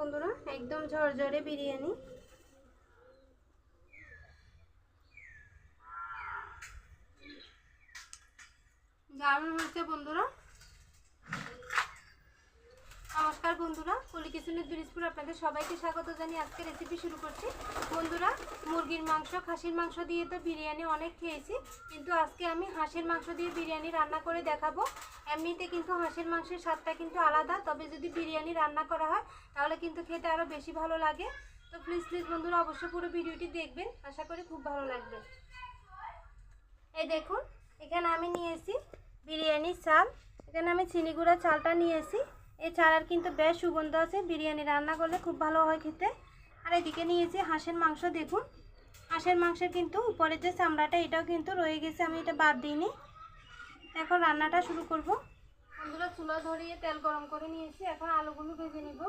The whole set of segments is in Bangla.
বন্ধুরা, একদম ঝরঝরে বিরিয়ানি। দারুণ হয়েছে বন্ধুরা। নমস্কার বন্ধুরা, পলি কিচেনের দিনাজপুর আপনাদের সবাইকে স্বাগত জানিয়ে আজকে রেসিপি শুরু করছি। বন্ধুরা, মুরগির মাংস, খাসির মাংস দিয়ে তো বিরিয়ানি অনেক খেয়েছি, কিন্তু আজকে আমি হাঁসের মাংস দিয়ে বিরিয়ানি রান্না করে দেখাবো। এমনিতে কিন্তু হাঁসের মাংসের স্বাদটা কিন্তু আলাদা, তবে যদি বিরিয়ানি রান্না করা হয় তাহলে কিন্তু খেতে আরও বেশি ভালো লাগে। তো প্লিজ বন্ধুরা, অবশ্যই পুরো ভিডিওটি দেখবেন, আশা করি খুব ভালো লাগবে। এই দেখুন, এখানে আমি নিয়েছি বিরিয়ানির চাল। এখানে আমি চিনি গুঁড়া চালটা নিয়েছি। এই চালের কিন্তু বেশ সুগন্ধ আছে, বিরিয়ানি রান্না করলে খুব ভালো হয় খেতে। আর এদিকে নিয়েছি হাঁসের মাংস। দেখুন, হাঁসের মাংসের কিন্তু উপরে যে চামড়াটা এটাও কিন্তু রয়ে গেছে, আমি এটা বাদ দিইনি। এখন রান্নাটা শুরু করব। বন্ধুরা, চুলা ধরিয়ে তেল গরম করে নিয়েছি। এখন আলুগুলো ভেজে নিব।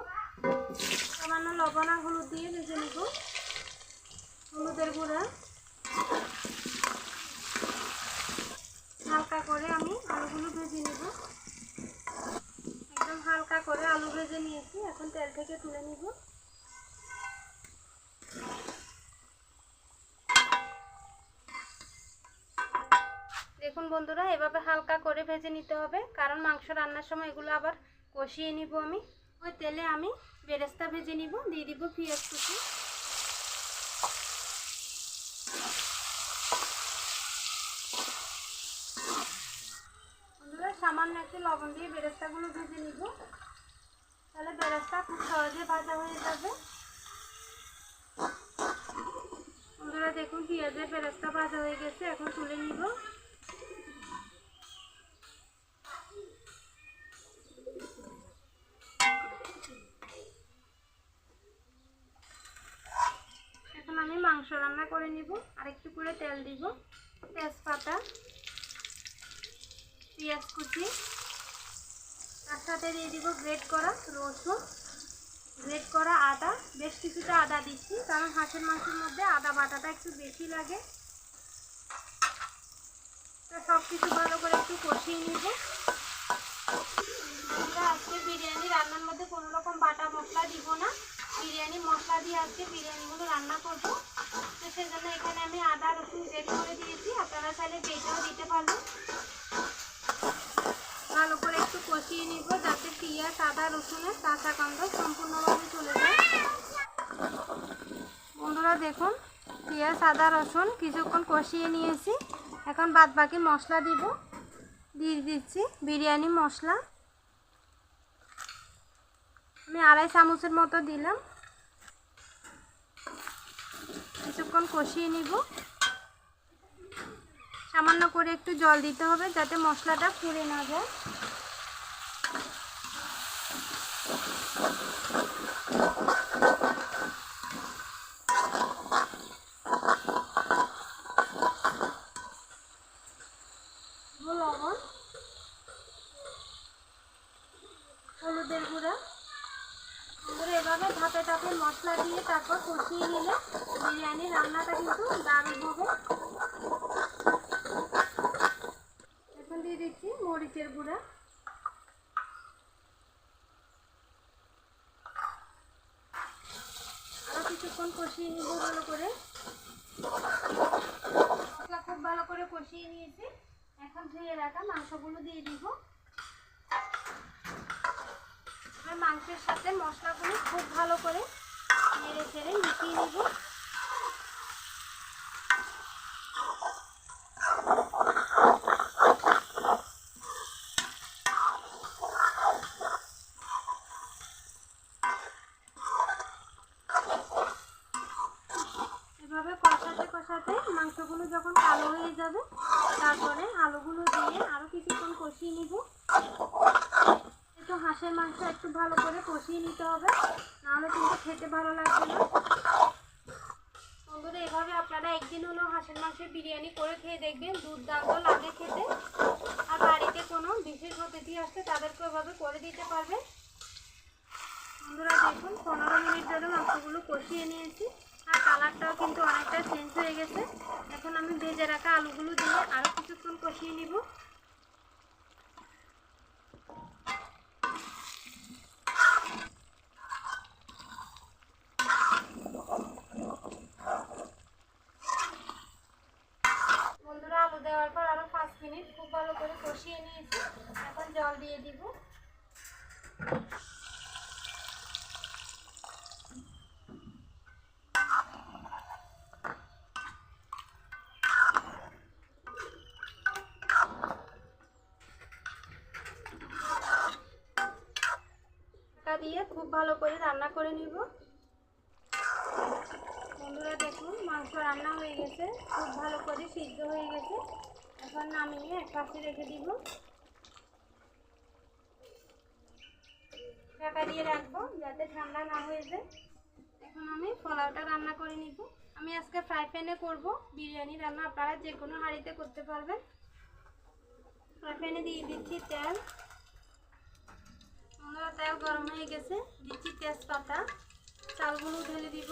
সামান্য লবণ আর হলুদ দিয়ে ভেজে নিব। হলুদের গুঁড়া হালকা করে আমি আলুগুলো ভেজে নিব। একদম হালকা করে আলু ভেজে নিয়েছি, এখন তেল থেকে তুলে নিব। দেখুন বন্ধুরা, এভাবে হালকা করে ভেজে নিতে হবে, কারণ মাংস রান্নার সময় এগুলো আবার কষিয়ে নিব। আমি ওই তেলে আমি বেরেস্তা ভেজে নিব। দিয়ে দিব পেঁয়াজ কুচি। বন্ধুরা, সামান্য একটু লবণ দিয়ে বেরেস্তাগুলো ভেজে নিব, তাহলে বেরেস্তা খুব সহজে ভাজা হয়ে যাবে। বন্ধুরা দেখুন, পেঁয়াজের বেরেস্তা ভাজা হয়ে গেছে, এখন তুলে নিব। এখন আমি মাংস রান্না করে নিব। আর একটু করে তেল দিব, তেজপাতা, পেঁয়াজ কুচি, তার সাথে দিয়ে দিব গ্রেট করা রসুন, গ্রেট করা আদা। বেশ কিছুটা আদা দিচ্ছি, কারণ হাঁসের মাংসের মধ্যে আদা বাটাটা একটু বেশি লাগে। তো সব কিছু ভালো করে একটু কষিয়ে নিব। আমরা আজকে বিরিয়ানি রান্নার মধ্যে কোনো রকম বাটা মশলা দিব না, বিরিয়ানি মশলা দিয়ে আজকে বিরিয়ানিগুলো রান্না করব। তো সেজন্য এখানে আমি আদা রসুন গ্রেট করে দিয়েছি, আপনারা চাইলে বেটেও দিতে পারবেন। ভালো করে একটু কষিয়ে নিব, যাতে পেঁয়াজ আদা রসুনের কাঁচা গন্ধ সম্পূর্ণভাবে চলে যায়। বন্ধুরা দেখুন, পেঁয়াজ আদা রসুন কিছুক্ষণ কষিয়ে নিয়েছি। এখন বাদ বাকি মশলা দিয়ে দিচ্ছি বিরিয়ানি মশলা। আমি 2.5 চামচের মতো দিলাম। কিছুক্ষণ কষিয়ে নিব। সামান্য করে একটু জল দিতে হবে, যাতে মশলাটা পুড়ে না যায়। লবণ, হলুদের গুঁড়া। এভাবে ধাপে ধাপে মশলা দিয়ে তারপর কষিয়ে নিলে বিরিয়ানি রান্নাটা কিন্তু দারুণ হবে। এখন দিয়ে দিচ্ছি মরিচের গুঁড়া। আরও কিছুক্ষণ কষিয়ে নিব ভালো করে। মশলা খুব ভালো করে কষিয়ে নিয়েছি, এখন ধুয়ে রাখা মাংসগুলো দিয়ে দিব। মাংসের সাথে মশলাগুলো খুব ভালো করে নেড়ে ছেড়ে মিশিয়ে নিব। এভাবে কষাতে কষাতে মাংসগুলো যখন কালো হয়ে যাবে, তারপরে আলুগুলো দিয়ে আরও কিছুক্ষণ কষিয়ে নিব। একটু হাঁসের মাংস একটু ভালো করে কষিয়ে নিতে হবে, নাহলে কিন্তু খেতে ভালো লাগবে না। বন্ধুরা, এভাবে আপনারা একদিন হলেও হাঁসের মাংসের বিরিয়ানি করে খেয়ে দেখবেন, দুর্দান্ত লাগে খেতে। আর বাড়িতে কোনো বিশেষ অতিথি আসলে তাদেরকে এভাবে করে দিতে পারবেন। বন্ধুরা দেখুন, 15 মিনিট ধরে মাংসগুলো কষিয়ে নিয়েছি, আর কালারটাও কিন্তু অনেকটা চেঞ্জ হয়ে গেছে। এখন আমি ভেজে রাখা আলুগুলো দিয়ে আরও কিছুক্ষণ কষিয়ে নিব। দিয়ে খুব ভালো করে রান্না করে নিব। বন্ধুরা দেখুন মাংস রান্না হয়ে গেছে, খুব ভালো করে সিদ্ধ হয়ে গেছে। এখন নামিয়ে এক পাশে রেখে দিব, ঢাকা দিয়ে রাখবো যাতে ঠান্ডা না হয়ে যায়। এখন আমি পোলাওটা রান্না করে নিব। আমি আজকে ফ্রাই প্যানে করব বিরিয়ানি রান্না, আপনারা যে কোনো হাঁড়িতে করতে পারবেন। ফ্রাই প্যানে দিয়ে দিচ্ছি তেল। তেল গরম হয়ে গেছে, দিচ্ছি তেজপাতা, চালগুলো ঢেলে দিব।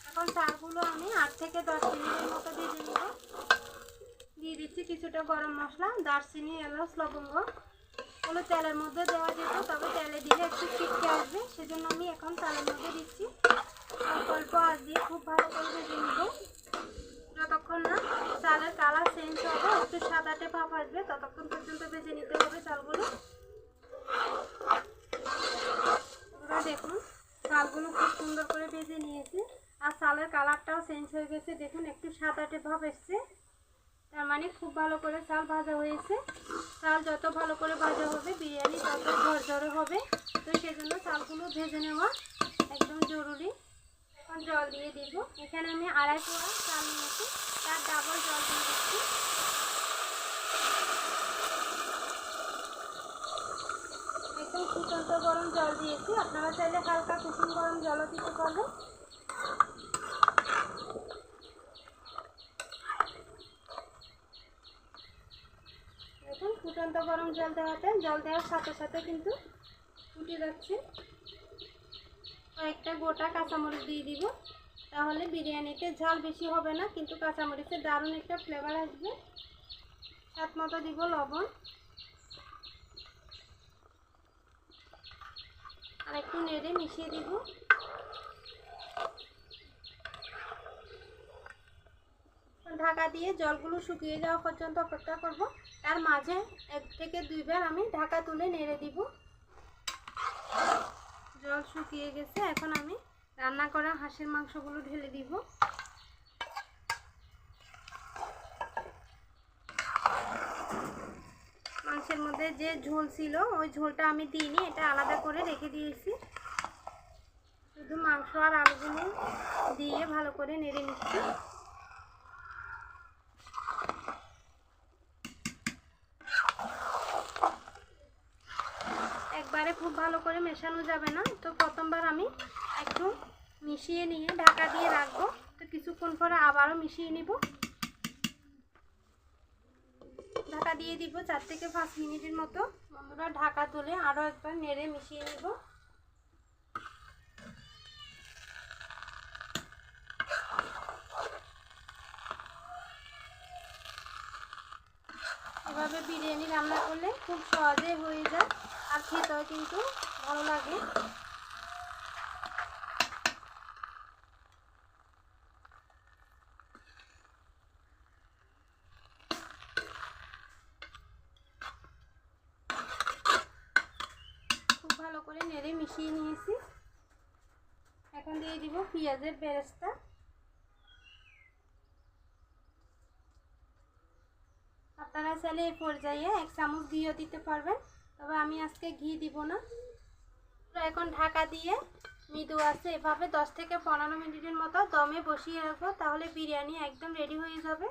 এখন চালগুলো আমি 8 থেকে 10 মিনিটের মতো ভেজে নেব। দিয়ে দিচ্ছি কিছুটা গরম মশলা, দারচিনি, এলাচ, লবঙ্গ। ওগুলো তেলের মধ্যে দেওয়া যেত, তবে তেলে দিলে একটু ছিটকে আসবে, সেজন্য আমি এখন চালের মধ্যে দিচ্ছি। অল্প অল্প আঁচ দিয়ে খুব ভালো করে ভেজে নেব। যতক্ষণ না চালের কালার চেঞ্জ হবে, একটু সাদাটে ভাব আসবে, ততক্ষণ পর্যন্ত ভেজে নিতে হবে চালগুলো। দেখুন চালগুলো খুব সুন্দর করে ভেজে নিয়েছি, আর চালের কালারটাও চেঞ্জ হয়ে গেছে। দেখুন একটু সাদাটে ভাব এসছে, তার মানে খুব ভালো করে চাল ভাজা হয়েছে। চাল যত ভালো করে ভাজা হবে বিরিয়ানি তত ঝরঝরে হবে, তো সেজন্য চালগুলো ভেজে নেওয়া একদম জরুরি। এখন জল দিয়ে দিব। এখানে আমি 2.5 পোয়া চাল নিয়েছি, তার ডাবল জল দিয়ে দিচ্ছি। একদম ফুটন্ত গরম জল দিয়েছি, আপনারা চাইলে হালকা কুসুম গরম জলও দিতে পারবেন। দেখুন ফুটন্ত গরম জল দেওয়ার সাথে সাথে কিন্তু ফুটে যাচ্ছে। কয়েকটা গোটা কাঁচামরিচ দিয়ে দিব, তাহলে বিরিয়ানিতে ঝাল বেশি হবে না, কিন্তু কাঁচামরিচের দারুণ একটা ফ্লেভার আসবে। স্বাদ মতো দিব লবণ, আর একটু নেড়ে মিশিয়ে দিব। ঢাকা দিয়ে জলগুলো শুকিয়ে যাওয়া পর্যন্ত অপেক্ষা করব। তার মাঝে 1 থেকে 2 বার আমি ঢাকা তুলে নেড়ে দিব। জল শুকিয়ে গেছে, এখন আমি রান্না করা হাঁসের মাংসগুলো ঢেলে দিব। মাংসের মধ্যে যে ঝোল ছিল ওই ঝোলটা আমি দিইনি, এটা আলাদা করে রেখে দিয়েছি। শুধু মাংস আর আলুগুলো দিয়ে ভালো করে নেড়ে নিচ্ছি। একবারে খুব ভালো করে মেশানো যাবে না, তো প্রথমবার আমি একটু মিশিয়ে নিয়ে ঢাকা দিয়ে রাখবো। তো কিছুক্ষণ পরে আবারও মিশিয়ে নিব। ঢাকা দিয়ে দিব 4 থেকে 5 মিনিটের মতো। বন্ধুরা ঢাকা তুলে আরও একবার নেড়ে মিশিয়ে নিব। এভাবে বিরিয়ানি রান্না করলে খুব সহজে হয়ে যায়, আর খেতেও কিন্তু ভালো লাগে। খুব ভালো করে নেড়ে মিশিয়ে নিয়েছি। এখন দিয়ে দিব পেঁয়াজের বেরেস্তা। আপনারা চাইলে এই পর্যায়ে 1 চামচ ঘিও দিতে পারবেন, তবে আমি আজকে ঘি দিব না। এখন ঢাকা দিয়ে মৃদু আছে এভাবে 10 থেকে 15 মিনিটের মতো দমে বসিয়ে রাখবো, তাহলে বিরিয়ানি একদম রেডি হয়ে যাবে।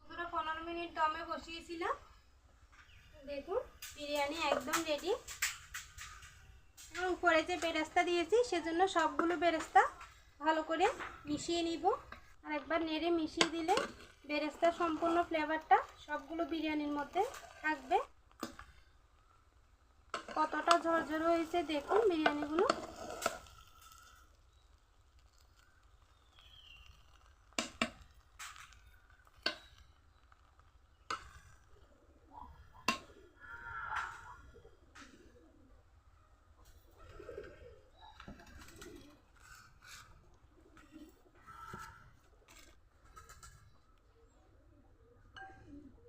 পুরো 15 মিনিট দমে বসিয়েছিলাম, দেখুন বিরিয়ানি একদম রেডি। এবং উপরে যে বেরেস্তা দিয়েছি সেজন্য সবগুলো বেরেস্তা ভালো করে মিশিয়ে নিব। আর একবার নেড়ে মিশিয়ে দিলে বেরেস্তার সম্পূর্ণ ফ্লেভারটা সবগুলো বিরিয়ানির মধ্যে থাকবে। কতটা ঝরঝর হয়েছে দেখুন বিরিয়ানিগুলো।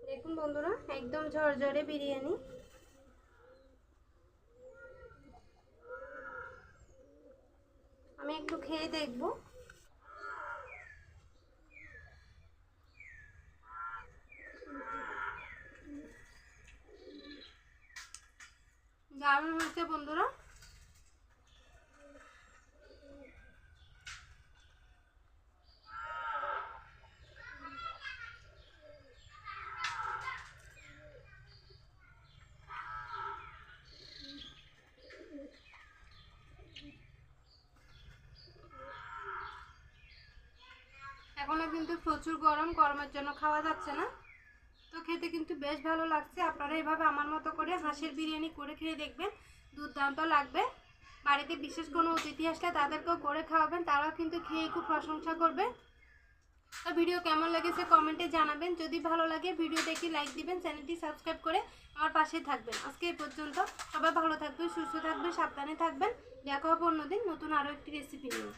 দেখুন বন্ধুরা একদম ঝরঝরে বিরিয়ানি। আমি আমি একটু খেয়ে দেখব। দারুণ হয়েছে বন্ধুরা। এখনো কিন্তু প্রচুর গরমের জন্য খাওয়া যাচ্ছে না, তো খেতে কিন্তু বেশ ভালো লাগছে। আপনারা এভাবে আমার মতো করে হাঁসের বিরিয়ানি করে খেয়ে দেখবেন, দুর্দান্ত লাগবে। বাড়িতে বিশেষ কোনো অতিথি আসলে তাদেরকেও করে খাওয়াবেন, তারাও কিন্তু খেয়ে খুব প্রশংসা করবে। তো ভিডিও কেমন লেগেছে কমেন্টে জানাবেন। যদি ভালো লাগে ভিডিওতে একটি লাইক দিবেন, চ্যানেলটি সাবস্ক্রাইব করে আমার পাশে থাকবেন। আজকে এই পর্যন্ত, সবাই ভালো থাকবেন, সুস্থ থাকবেন, সাবধানে থাকবেন। দেখা হবে অন্যদিন নতুন আরও একটি রেসিপি নিয়ে।